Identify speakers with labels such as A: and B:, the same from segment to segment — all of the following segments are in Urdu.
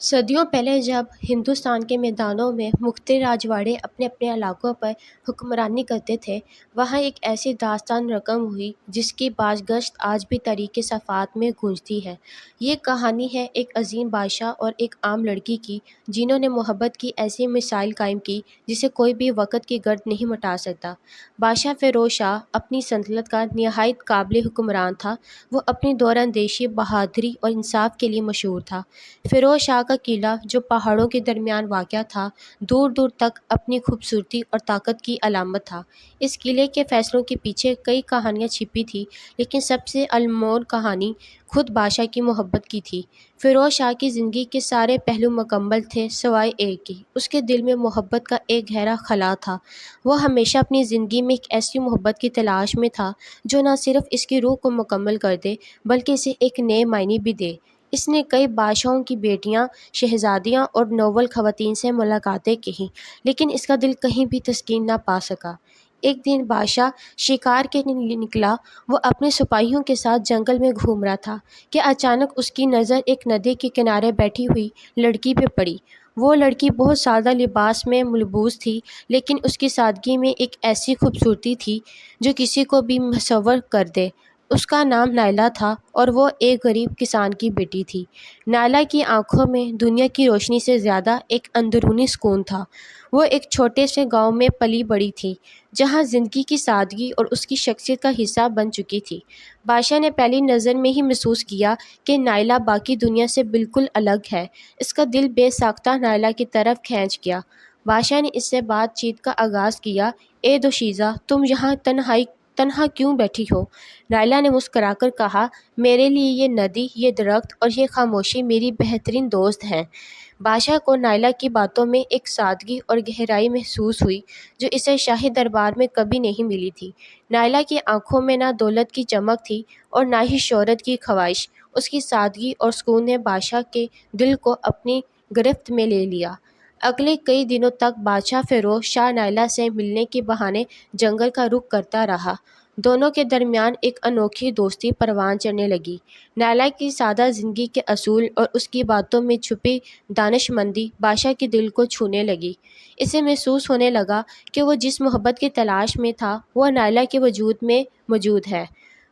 A: صدیوں پہلے جب ہندوستان کے میدانوں میں مختلف راجواڑے اپنے اپنے علاقوں پر حکمرانی کرتے تھے، وہاں ایک ایسی داستان رقم ہوئی جس کی باز گشت آج بھی تاریخ صفحات میں گونجتی ہے۔ یہ کہانی ہے ایک عظیم بادشاہ اور ایک عام لڑکی کی، جنہوں نے محبت کی ایسی مثال قائم کی جسے کوئی بھی وقت کی گرد نہیں مٹا سکتا۔ بادشاہ فیروز شاہ اپنی سلطنت کا نہایت قابل حکمران تھا۔ وہ اپنی دور اندیشی، بہادری اور انصاف کے لیے مشہور تھا۔ فیروز شاہ کا قلعہ، جو پہاڑوں کے درمیان واقع تھا، دور دور تک اپنی خوبصورتی اور طاقت کی علامت تھا۔ اس قلعے کے فیصلوں کے پیچھے کئی کہانیاں چھپی تھیں، لیکن سب سے انمول کہانی خود بادشاہ کی محبت کی تھی۔ فیروز شاہ کی زندگی کے سارے پہلو مکمل تھے سوائے ایک کی، اس کے دل میں محبت کا ایک گہرا خلا تھا۔ وہ ہمیشہ اپنی زندگی میں ایک ایسی محبت کی تلاش میں تھا جو نہ صرف اس کی روح کو مکمل کر دے بلکہ اسے ایک نئے معنی بھی دے۔ اس نے کئی بادشاہوں کی بیٹیاں، شہزادیاں اور نوبل خواتین سے ملاقاتیں کیں، لیکن اس کا دل کہیں بھی تسکین نہ پا سکا۔ ایک دن بادشاہ شکار کے لیے نکلا۔ وہ اپنے سپاہیوں کے ساتھ جنگل میں گھوم رہا تھا کہ اچانک اس کی نظر ایک ندی کے کنارے بیٹھی ہوئی لڑکی پہ پڑی۔ وہ لڑکی بہت سادہ لباس میں ملبوس تھی، لیکن اس کی سادگی میں ایک ایسی خوبصورتی تھی جو کسی کو بھی مصور کر دے۔ اس کا نام نائلہ تھا اور وہ ایک غریب کسان کی بیٹی تھی۔ نائلہ کی آنکھوں میں دنیا کی روشنی سے زیادہ ایک اندرونی سکون تھا۔ وہ ایک چھوٹے سے گاؤں میں پلی بڑھی تھی، جہاں زندگی کی سادگی اور اس کی شخصیت کا حصہ بن چکی تھی۔ بادشاہ نے پہلی نظر میں ہی محسوس کیا کہ نائلہ باقی دنیا سے بالکل الگ ہے۔ اس کا دل بے ساختہ نائلہ کی طرف کھنچ گیا۔ بادشاہ نے اس سے بات چیت کا آغاز کیا۔ اے دوشیزہ، تم یہاں تنہا کیوں بیٹھی ہو؟ نائلہ نے مسکرا کر کہا، میرے لیے یہ ندی، یہ درخت اور یہ خاموشی میری بہترین دوست ہیں۔ بادشاہ کو نائلہ کی باتوں میں ایک سادگی اور گہرائی محسوس ہوئی جو اسے شاہی دربار میں کبھی نہیں ملی تھی۔ نائلہ کی آنکھوں میں نہ دولت کی چمک تھی اور نہ ہی شہرت کی خواہش۔ اس کی سادگی اور سکون نے بادشاہ کے دل کو اپنی گرفت میں لے لیا۔ اگلے کئی دنوں تک بادشاہ فیروز شاہ نائلہ سے ملنے کے بہانے جنگل کا رخ کرتا رہا۔ دونوں کے درمیان ایک انوکھی دوستی پروان چڑھنے لگی۔ نائلہ کی سادہ زندگی کے اصول اور اس کی باتوں میں چھپی دانشمندی بادشاہ کے دل کو چھونے لگی۔ اسے محسوس ہونے لگا کہ وہ جس محبت کی تلاش میں تھا وہ نائلہ کے وجود میں موجود ہے۔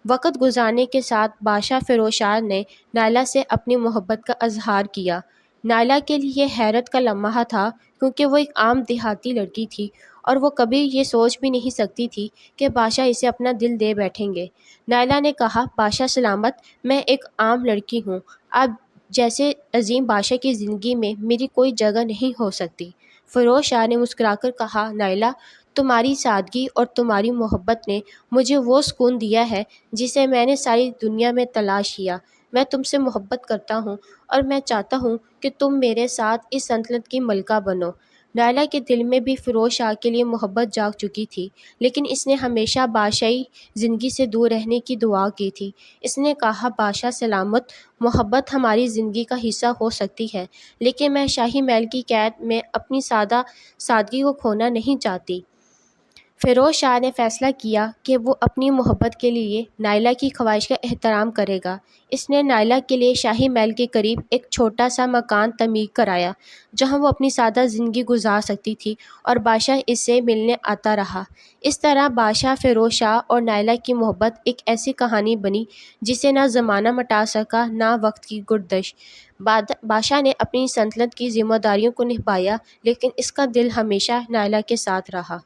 A: وقت گزرنے کے ساتھ بادشاہ فیروز شاہ نے نائلہ سے اپنی محبت کا اظہار کیا۔ نائلہ کے لیے یہ حیرت کا لمحہ تھا، کیونکہ وہ ایک عام دیہاتی لڑکی تھی اور وہ کبھی یہ سوچ بھی نہیں سکتی تھی کہ بادشاہ اسے اپنا دل دے بیٹھیں گے۔ نائلہ نے کہا، بادشاہ سلامت، میں ایک عام لڑکی ہوں۔ آپ جیسے عظیم بادشاہ کی زندگی میں میری کوئی جگہ نہیں ہو سکتی۔ فیروز شاہ نے مسکرا کر کہا، نائلہ، تمہاری سادگی اور تمہاری محبت نے مجھے وہ سکون دیا ہے جسے میں نے ساری دنیا میں تلاش کیا۔ میں تم سے محبت کرتا ہوں اور میں چاہتا ہوں کہ تم میرے ساتھ اس سلطنت کی ملکہ بنو۔ نائلہ کے دل میں بھی فیروز شاہ کے لیے محبت جاگ چکی تھی، لیکن اس نے ہمیشہ بادشاہی زندگی سے دور رہنے کی دعا کی تھی۔ اس نے کہا، بادشاہ سلامت، محبت ہماری زندگی کا حصہ ہو سکتی ہے، لیکن میں شاہی محل کی قید میں اپنی سادگی کو کھونا نہیں چاہتی۔ فیروز شاہ نے فیصلہ کیا کہ وہ اپنی محبت کے لیے نائلہ کی خواہش کا احترام کرے گا۔ اس نے نائلہ کے لیے شاہی محل کے قریب ایک چھوٹا سا مکان تعمیر کرایا، جہاں وہ اپنی سادہ زندگی گزار سکتی تھی اور بادشاہ اس سے ملنے آتا رہا۔ اس طرح بادشاہ فیروز شاہ اور نائلہ کی محبت ایک ایسی کہانی بنی جسے نہ زمانہ مٹا سکا نہ وقت کی گردش۔ بادشاہ نے اپنی سلطنت کی ذمہ داریوں کو نبھایا، لیکن اس کا دل ہمیشہ نائلہ کے ساتھ رہا۔